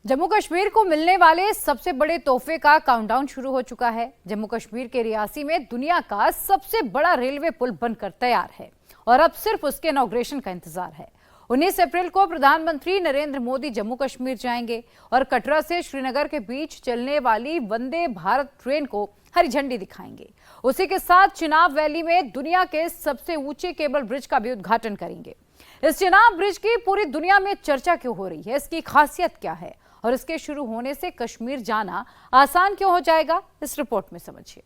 जम्मू कश्मीर को मिलने वाले सबसे बड़े तोहफे का काउंटडाउन शुरू हो चुका है। जम्मू कश्मीर के रियासी में दुनिया का सबसे बड़ा रेलवे पुल बनकर तैयार है और अब सिर्फ उसके इनॉग्रेशन का इंतजार है। 19 अप्रैल को प्रधानमंत्री नरेंद्र मोदी जम्मू कश्मीर जाएंगे और कटरा से श्रीनगर के बीच चलने वाली वंदे भारत ट्रेन को हरी झंडी दिखाएंगे। उसी के साथ चिनाब वैली में दुनिया के सबसे ऊंचे केबल ब्रिज का भी उद्घाटन करेंगे। इस चिनाब ब्रिज की पूरी दुनिया में चर्चा क्यों हो रही है, इसकी खासियत क्या है और इसके शुरू होने से कश्मीर जाना आसान क्यों हो जाएगा, इस रिपोर्ट में समझिए।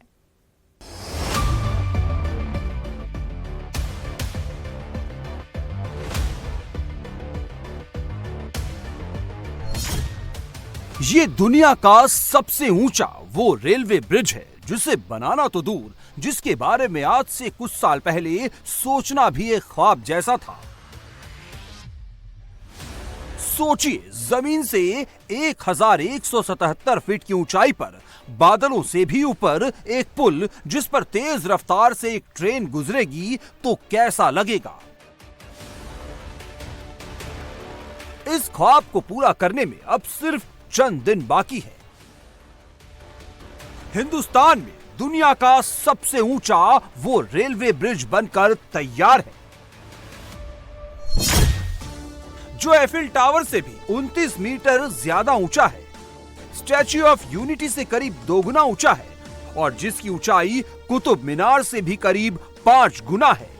ये दुनिया का सबसे ऊंचा वो रेलवे ब्रिज है जिसे बनाना तो दूर, जिसके बारे में आज से कुछ साल पहले सोचना भी एक ख्वाब जैसा था। सोचिए, जमीन से 1177 फीट की ऊंचाई पर, बादलों से भी ऊपर एक पुल जिस पर तेज रफ्तार से एक ट्रेन गुजरेगी तो कैसा लगेगा। इस ख्वाब को पूरा करने में अब सिर्फ चंद दिन बाकी है। हिंदुस्तान में दुनिया का सबसे ऊंचा वो रेलवे ब्रिज बनकर तैयार है, जो एफिल टावर से भी 29 मीटर ज्यादा ऊंचा है, स्टैच्यू ऑफ यूनिटी से करीब 2 गुना ऊंचा है और जिसकी ऊंचाई कुतुब मीनार से भी करीब 5 गुना है।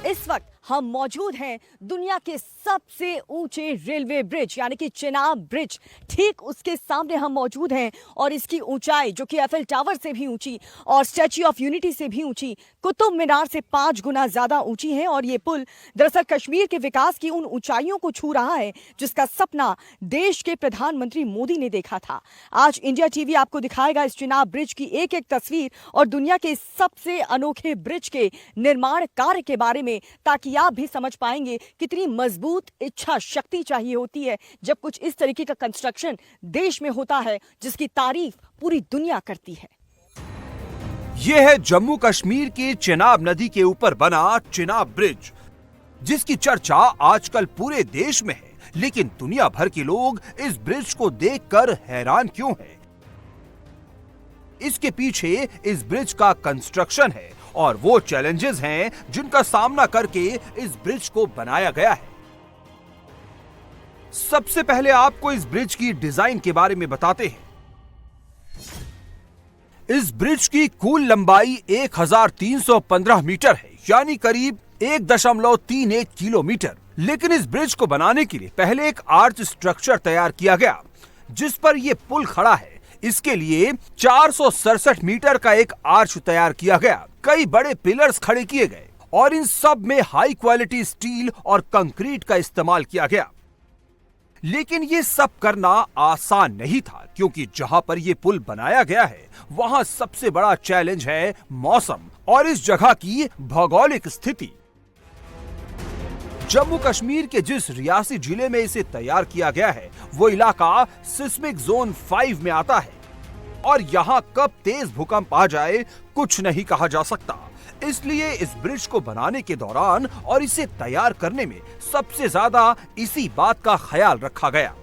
इस वक्त हम मौजूद हैं दुनिया के सबसे ऊंचे रेलवे ब्रिज यानी कि चिनाब ब्रिज, ठीक उसके सामने हम मौजूद हैं और इसकी ऊंचाई जो कि एफिल टावर से भी ऊंची और स्टैच्यू ऑफ यूनिटी से भी ऊंची, कुतुब मीनार से 5 गुना ज्यादा ऊंची है। और ये पुल दरअसल कश्मीर के विकास की उन ऊंचाइयों को छू रहा है जिसका सपना देश के प्रधानमंत्री मोदी ने देखा था। आज इंडिया टीवी आपको दिखाएगा इस चिनाब ब्रिज की एक एक तस्वीर और दुनिया के सबसे अनोखे ब्रिज के निर्माण कार्य के बारे में, ताकि आप भी समझ पाएंगे कितनी मजबूत इच्छा शक्ति चाहिए होती है जब कुछ इस तरीके का कंस्ट्रक्शन देश में होता है जिसकी तारीफ पूरी दुनिया करती है। यह है जम्मू कश्मीर के चिनाब नदी के ऊपर बना चिनाब ब्रिज, जिसकी चर्चा आजकल पूरे देश में है। लेकिन दुनिया भर के लोग इस ब्रिज को देखकर हैरान क्यों हैं? इसके पीछे इस ब्रिज का कंस्ट्रक्शन है और वो चैलेंजेस हैं जिनका सामना करके इस ब्रिज को बनाया गया है। सबसे पहले आपको इस ब्रिज की डिजाइन के बारे में बताते हैं। इस ब्रिज की कुल लंबाई 1315 मीटर है, यानी करीब 1.31 किलोमीटर। लेकिन इस ब्रिज को बनाने के लिए पहले एक आर्च स्ट्रक्चर तैयार किया गया जिस पर यह पुल खड़ा है। इसके लिए 467 मीटर का एक आर्च तैयार किया गया, कई बड़े पिलर्स खड़े किए गए और इन सब में हाई क्वालिटी स्टील और कंक्रीट का इस्तेमाल किया गया। लेकिन ये सब करना आसान नहीं था, क्योंकि जहां पर यह पुल बनाया गया है वहां सबसे बड़ा चैलेंज है मौसम और इस जगह की भौगोलिक स्थिति। जम्मू कश्मीर के जिस रियासी जिले में इसे तैयार किया गया है वो इलाका सिस्मिक जोन 5 में आता है और यहाँ कब तेज भूकंप आ जाए कुछ नहीं कहा जा सकता। इसलिए इस ब्रिज को बनाने के दौरान और इसे तैयार करने में सबसे ज्यादा इसी बात का ख्याल रखा गया।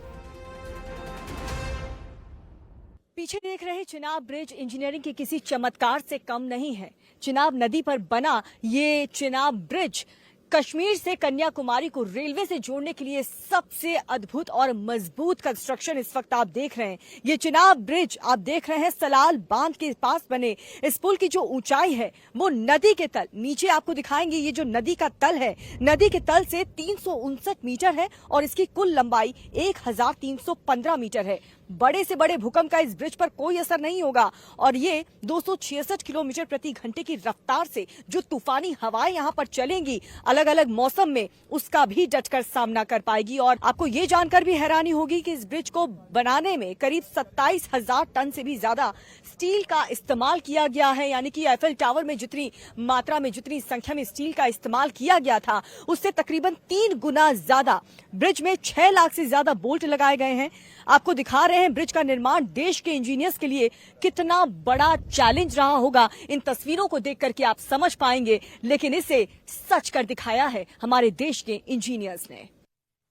पीछे देख रहे चिनाब ब्रिज इंजीनियरिंग के किसी चमत्कार से कम नहीं है। चिनाब नदी पर बना ये चिनाब ब्रिज कश्मीर से कन्याकुमारी को रेलवे से जोड़ने के लिए सबसे अद्भुत और मजबूत कंस्ट्रक्शन इस वक्त आप देख रहे हैं। ये चिनाब ब्रिज आप देख रहे हैं सलाल बांध के पास बने इस पुल की जो ऊंचाई है वो नदी के तल, नीचे आपको दिखाएंगे ये जो नदी का तल है, नदी के तल से 359 मीटर है और इसकी कुल लंबाई 1315 मीटर है। बड़े से बड़े भूकंप का इस ब्रिज पर कोई असर नहीं होगा और ये 266 किलोमीटर प्रति घंटे की रफ्तार से जो तूफानी हवाएं यहाँ पर चलेंगी अलग अलग मौसम में, उसका भी डटकर सामना कर पाएगी। और आपको ये जानकर भी हैरानी होगी कि इस ब्रिज को बनाने में करीब 27,000 टन से भी ज्यादा स्टील का इस्तेमाल किया गया है, यानी कि एफिल टावर में जितनी मात्रा में, जितनी संख्या में स्टील का इस्तेमाल किया गया था उससे तकरीबन 3 गुना ज्यादा। ब्रिज में 6 लाख से ज्यादा बोल्ट लगाए गए हैं। आपको दिखा रहे हैं ब्रिज का निर्माण देश के इंजीनियर्स के लिए कितना बड़ा चैलेंज रहा होगा। इन तस्वीरों को देख करके आप समझ पाएंगे, लेकिन इसे सच कर दिखाया है हमारे देश के इंजीनियर्स ने।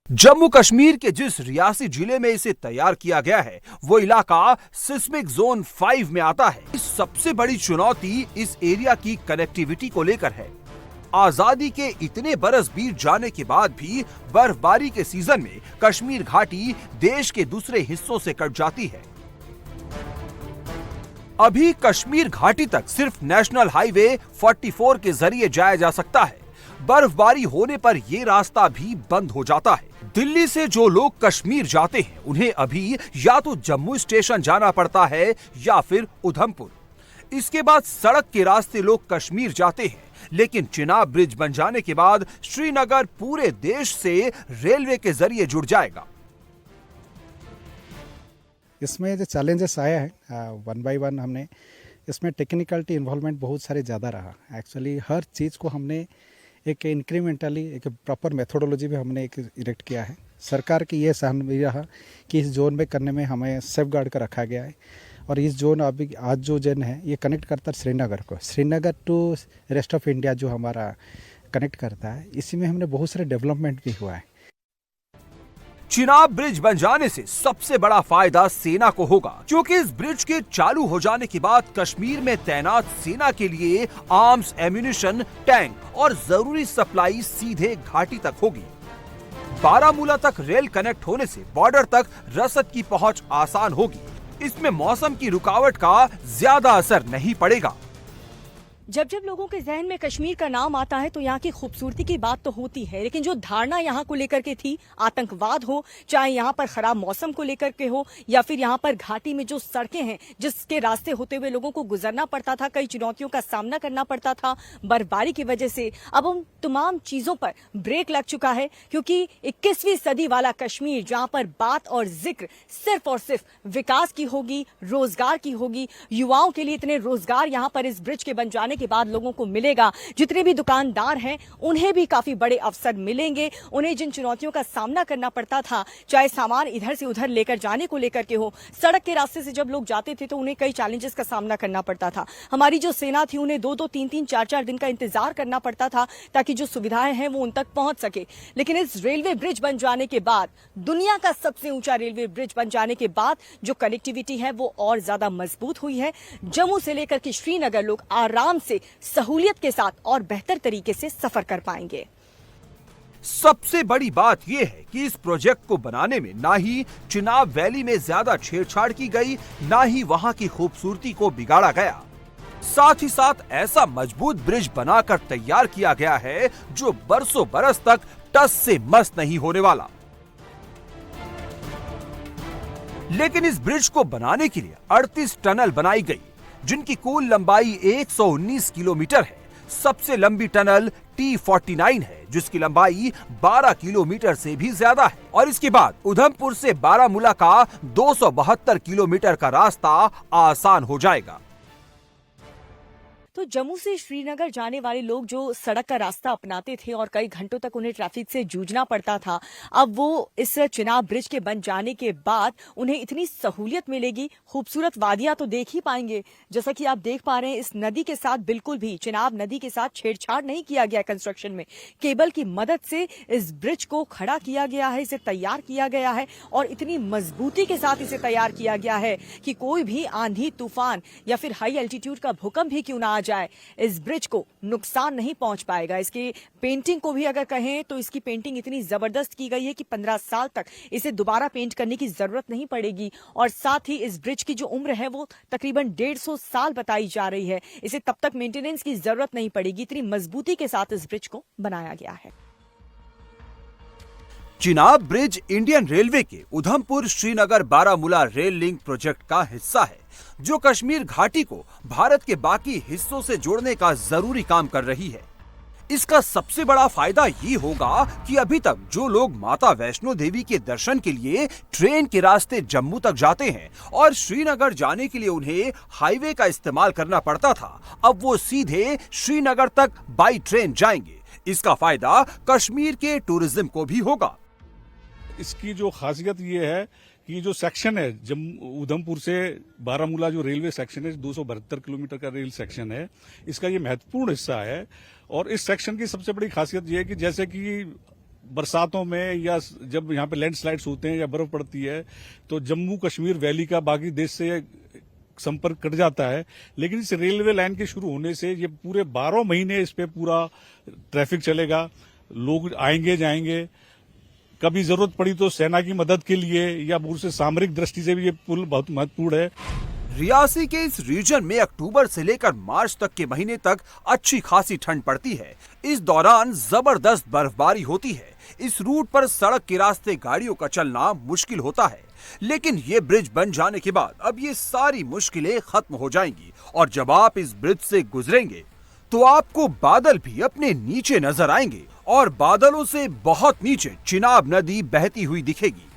जम्मू कश्मीर के जिस रियासी जिले में इसे तैयार किया गया है वो इलाका सिस्मिक जोन 5 में आता है। सबसे बड़ी चुनौती इस एरिया की कनेक्टिविटी को लेकर है। आजादी के इतने बरस बीत जाने के बाद भी बर्फबारी के सीजन में कश्मीर घाटी देश के दूसरे हिस्सों से कट जाती है। अभी कश्मीर घाटी तक सिर्फ नेशनल हाईवे 44 के जरिए जाया जा सकता है। बर्फबारी होने पर यह रास्ता भी बंद हो जाता है। दिल्ली से जो लोग कश्मीर जाते हैं उन्हें अभी या तो जम्मू स्टेशन जाना पड़ता है या फिर उधमपुर। इसके बाद सड़क के रास्ते लोग कश्मीर जाते हैं, लेकिन चिनाब ब्रिज बन जाने के बाद श्रीनगर पूरे देश से रेलवे के जरिए जुड़ जाएगा। इसमें जो चैलेंजेस आया है वन बाय वन हमने इसमें टेक्निकलिटी इन्वॉल्वमेंट बहुत सारे ज़्यादा रहा। एक्चुअली हर चीज़ को हमने एक इंक्रीमेंटली एक प्रॉपर मेथोडोलॉजी भी हमने एक इरेक्ट किया है। सरकार की ये सहमति रहा कि इस जोन में करने में हमें सेफ गार्ड का रखा गया है और इस जोन अभी आज जो जोन है ये कनेक्ट करता है श्रीनगर को, Srinagar to rest of India जो हमारा कनेक्ट करता है। इसी में हमने बहुत सारे डेवलपमेंट भी हुआ है। चिनाब ब्रिज बन जाने से सबसे बड़ा फायदा सेना को होगा, क्योंकि इस ब्रिज के चालू हो जाने के बाद कश्मीर में तैनात सेना के लिए आर्म्स, एम्यूनिशन, टैंक और जरूरी सप्लाई सीधे घाटी तक होगी। बारामूला तक रेल कनेक्ट होने से बॉर्डर तक रसद की पहुंच आसान होगी। इसमें मौसम की रुकावट का ज्यादा असर नहीं पड़ेगा। जब जब लोगों के जहन में कश्मीर का नाम आता है तो यहाँ की खूबसूरती की बात तो होती है, लेकिन जो धारणा यहाँ को लेकर के थी, आतंकवाद हो, चाहे यहाँ पर खराब मौसम को लेकर के हो या फिर यहाँ पर घाटी में जो सड़कें हैं जिसके रास्ते होते हुए लोगों को गुजरना पड़ता था, कई चुनौतियों का सामना करना पड़ता था बर्फबारी की वजह से, अब उन तमाम चीजों पर ब्रेक लग चुका है। क्योंकि 21वीं सदी वाला कश्मीर जहाँ पर बात और जिक्र सिर्फ और सिर्फ विकास की होगी, रोजगार की होगी, युवाओं के लिए इतने रोजगार यहाँ पर इस ब्रिज के बन जाने के बाद लोगों को मिलेगा। जितने भी दुकानदार हैं उन्हें भी काफी बड़े अवसर मिलेंगे। उन्हें जिन चुनौतियों का सामना करना पड़ता था, चाहे सामान इधर से उधर लेकर जाने को लेकर के हो, सड़क के रास्ते से जब लोग जाते थे तो उन्हें कई चैलेंजेस का सामना करना पड़ता था। हमारी जो सेना थी उन्हें 2-2, 3-3, 4-4 दिन का इंतजार करना पड़ता था ताकि जो सुविधाएं हैं वो उन तक पहुंच सके। लेकिन इस रेलवे ब्रिज बन जाने के बाद, दुनिया का सबसे ऊंचा रेलवे ब्रिज बन जाने के बाद जो कनेक्टिविटी है वो और ज्यादा मजबूत हुई है। जम्मू से लेकर के श्रीनगर लोग आराम से, सहूलियत के साथ और बेहतर तरीके से सफर कर पाएंगे। सबसे बड़ी बात यह है कि इस प्रोजेक्ट को बनाने में ना ही चिनाब वैली में ज्यादा छेड़छाड़ की गई, ना ही वहां की खूबसूरती को बिगाड़ा गया। साथ ही साथ ऐसा मजबूत ब्रिज बनाकर तैयार किया गया है जो बरसों बरस तक टस से मस नहीं होने वाला। लेकिन इस ब्रिज को बनाने के लिए 38 टनल बनाई गई, जिनकी कुल लंबाई 119 किलोमीटर है। सबसे लंबी टनल T49 है, जिसकी लंबाई 12 किलोमीटर से भी ज्यादा है। और इसके बाद उधमपुर से बारामूला का 272 किलोमीटर का रास्ता आसान हो जाएगा। तो जम्मू से श्रीनगर जाने वाले लोग जो सड़क का रास्ता अपनाते थे और कई घंटों तक उन्हें ट्रैफिक से जूझना पड़ता था, अब वो इस चिनाब ब्रिज के बन जाने के बाद उन्हें इतनी सहूलियत मिलेगी। खूबसूरत वादियां तो देख ही पाएंगे। जैसा कि आप देख पा रहे हैं, इस नदी के साथ बिल्कुल भी, चिनाब नदी के साथ छेड़छाड़ नहीं किया गया कंस्ट्रक्शन में। केबल की मदद से इस ब्रिज को खड़ा किया गया है, इसे तैयार किया गया है और इतनी मजबूती के साथ इसे तैयार किया गया है कि कोई भी आंधी, तूफान या फिर हाई एल्टीट्यूड का भूकंप भी क्यों ना आ जाए, इस ब्रिज को नुकसान नहीं पहुंच पाएगा। इसकी पेंटिंग को भी अगर कहें तो इसकी पेंटिंग इतनी जबरदस्त की गई है कि 15 साल तक इसे दोबारा पेंट करने की जरूरत नहीं पड़ेगी। और साथ ही इस ब्रिज की जो उम्र है वो तकरीबन 150 साल बताई जा रही है। इसे तब तक मेंटेनेंस की जरूरत नहीं पड़ेगी। इतनी मजबूती के साथ इस ब्रिज को बनाया गया है। चिनाब ब्रिज इंडियन रेलवे के Udhampur Srinagar Baramulla rail link project का हिस्सा है, जो कश्मीर घाटी को भारत के बाकी हिस्सों से जोड़ने का जरूरी काम कर रही है। इसका सबसे बड़ा फायदा ये होगा कि अभी तक जो लोग माता वैष्णो देवी के दर्शन के लिए ट्रेन के रास्ते जम्मू तक जाते हैं और श्रीनगर जाने के लिए उन्हें हाईवे का इस्तेमाल करना पड़ता था, अब वो सीधे श्रीनगर तक बाई ट्रेन जाएंगे। इसका फायदा कश्मीर के टूरिज्म को भी होगा। इसकी जो खासियत ये है कि जो सेक्शन है उधमपुर से बारामूला, जो रेलवे सेक्शन है 272 किलोमीटर का रेल सेक्शन है, इसका ये महत्वपूर्ण हिस्सा है। और इस सेक्शन की सबसे बड़ी खासियत ये है कि जैसे कि बरसातों में या जब यहाँ पे लैंडस्लाइड्स होते हैं या बर्फ पड़ती है तो जम्मू कश्मीर वैली का बाकी देश से संपर्क कट जाता है। लेकिन इस रेलवे लाइन के शुरू होने से ये पूरे 12 महीने इस पे पूरा ट्रैफिक चलेगा, लोग आएंगे जाएंगे। कभी जरूरत पड़ी तो सेना की मदद के लिए या पूरे से सामरिक दृष्टि से भी ये पुल बहुत महत्वपूर्ण है। रियासी के इस रीजन में अक्टूबर से लेकर मार्च तक के महीने तक अच्छी खासी ठंड पड़ती है। इस दौरान जबरदस्त बर्फबारी होती है। इस रूट पर सड़क के रास्ते गाड़ियों का चलना मुश्किल होता है, लेकिन ये ब्रिज बन जाने के बाद अब ये सारी मुश्किलें खत्म हो जाएंगी और जब आप इस ब्रिज से गुजरेंगे तो आपको बादल भी अपने नीचे नजर आएंगे और बादलों से बहुत नीचे चिनाब नदी बहती हुई दिखेगी।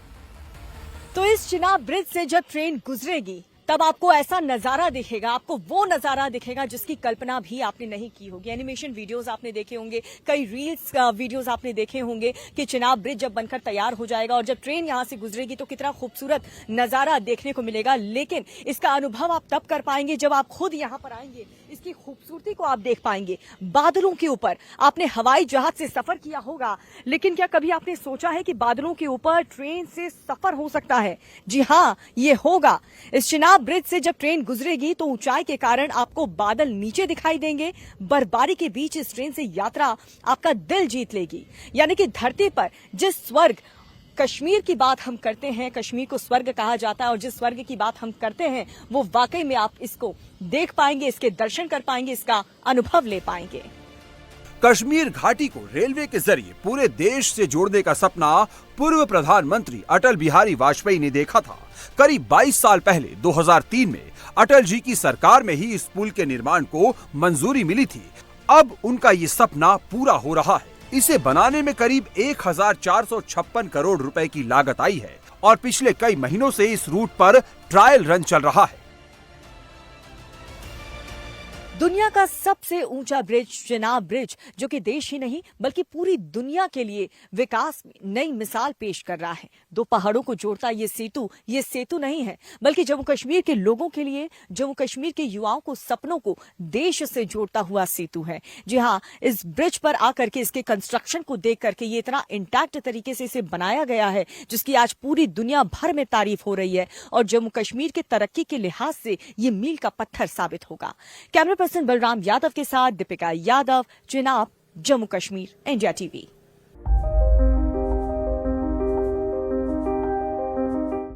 तो इस चिनाब ब्रिज से जब ट्रेन गुजरेगी तब आपको ऐसा नजारा दिखेगा, आपको वो नजारा दिखेगा जिसकी कल्पना भी आपने नहीं की होगी। एनिमेशन वीडियोस आपने देखे होंगे, कई रील्स वीडियोस आपने देखे होंगे कि चिनाब ब्रिज जब बनकर तैयार हो जाएगा और जब ट्रेन यहां से गुजरेगी तो कितना खूबसूरत नजारा देखने को मिलेगा। लेकिन इसका अनुभव आप तब कर पाएंगे जब आप खुद यहां पर आएंगे, इसकी खूबसूरती को आप देख पाएंगे। बादलों के ऊपर आपने हवाई जहाज से सफर किया होगा, लेकिन क्या कभी आपने सोचा है कि बादलों के ऊपर ट्रेन से सफर हो सकता है? जी हाँ, ये होगा। इस चिनाब ब्रिज से जब ट्रेन गुजरेगी तो ऊंचाई के कारण आपको बादल नीचे दिखाई देंगे। बर्फबारी के बीच इस ट्रेन से यात्रा आपका दिल जीत लेगी। यानी कि धरती पर जिस स्वर्ग कश्मीर की बात हम करते हैं, कश्मीर को स्वर्ग कहा जाता है, और जिस स्वर्ग की बात हम करते हैं वो वाकई में आप इसको देख पाएंगे, इसके दर्शन कर पाएंगे, इसका अनुभव ले पाएंगे। कश्मीर घाटी को रेलवे के जरिए पूरे देश से जोड़ने का सपना पूर्व प्रधानमंत्री अटल बिहारी वाजपेयी ने देखा था। करीब 22 साल पहले 2003 में अटल जी की सरकार में ही इस पुल के निर्माण को मंजूरी मिली थी। अब उनका ये सपना पूरा हो रहा है। इसे बनाने में करीब 1456 करोड़ रुपए की लागत आई है और पिछले कई महीनों से इस रूट पर ट्रायल रन चल रहा है। दुनिया का सबसे ऊंचा ब्रिज चिनाब ब्रिज, जो कि देश ही नहीं बल्कि पूरी दुनिया के लिए विकास में नई मिसाल पेश कर रहा है। दो पहाड़ों को जोड़ता ये सेतु नहीं है बल्कि जम्मू कश्मीर के लोगों के लिए, जम्मू कश्मीर के युवाओं को, सपनों को देश से जोड़ता हुआ सेतु है। जी हाँ, इस ब्रिज पर आकर के इसके कंस्ट्रक्शन को देख करके ये इतना इंटैक्ट तरीके से इसे बनाया गया है जिसकी आज पूरी दुनिया भर में तारीफ हो रही है और जम्मू कश्मीर के तरक्की के लिहाज से ये मील का पत्थर साबित होगा। कैमरा पर्सन बलराम यादव के साथ दीपिका यादव, चिनाब, जम्मू कश्मीर, इंडिया टीवी।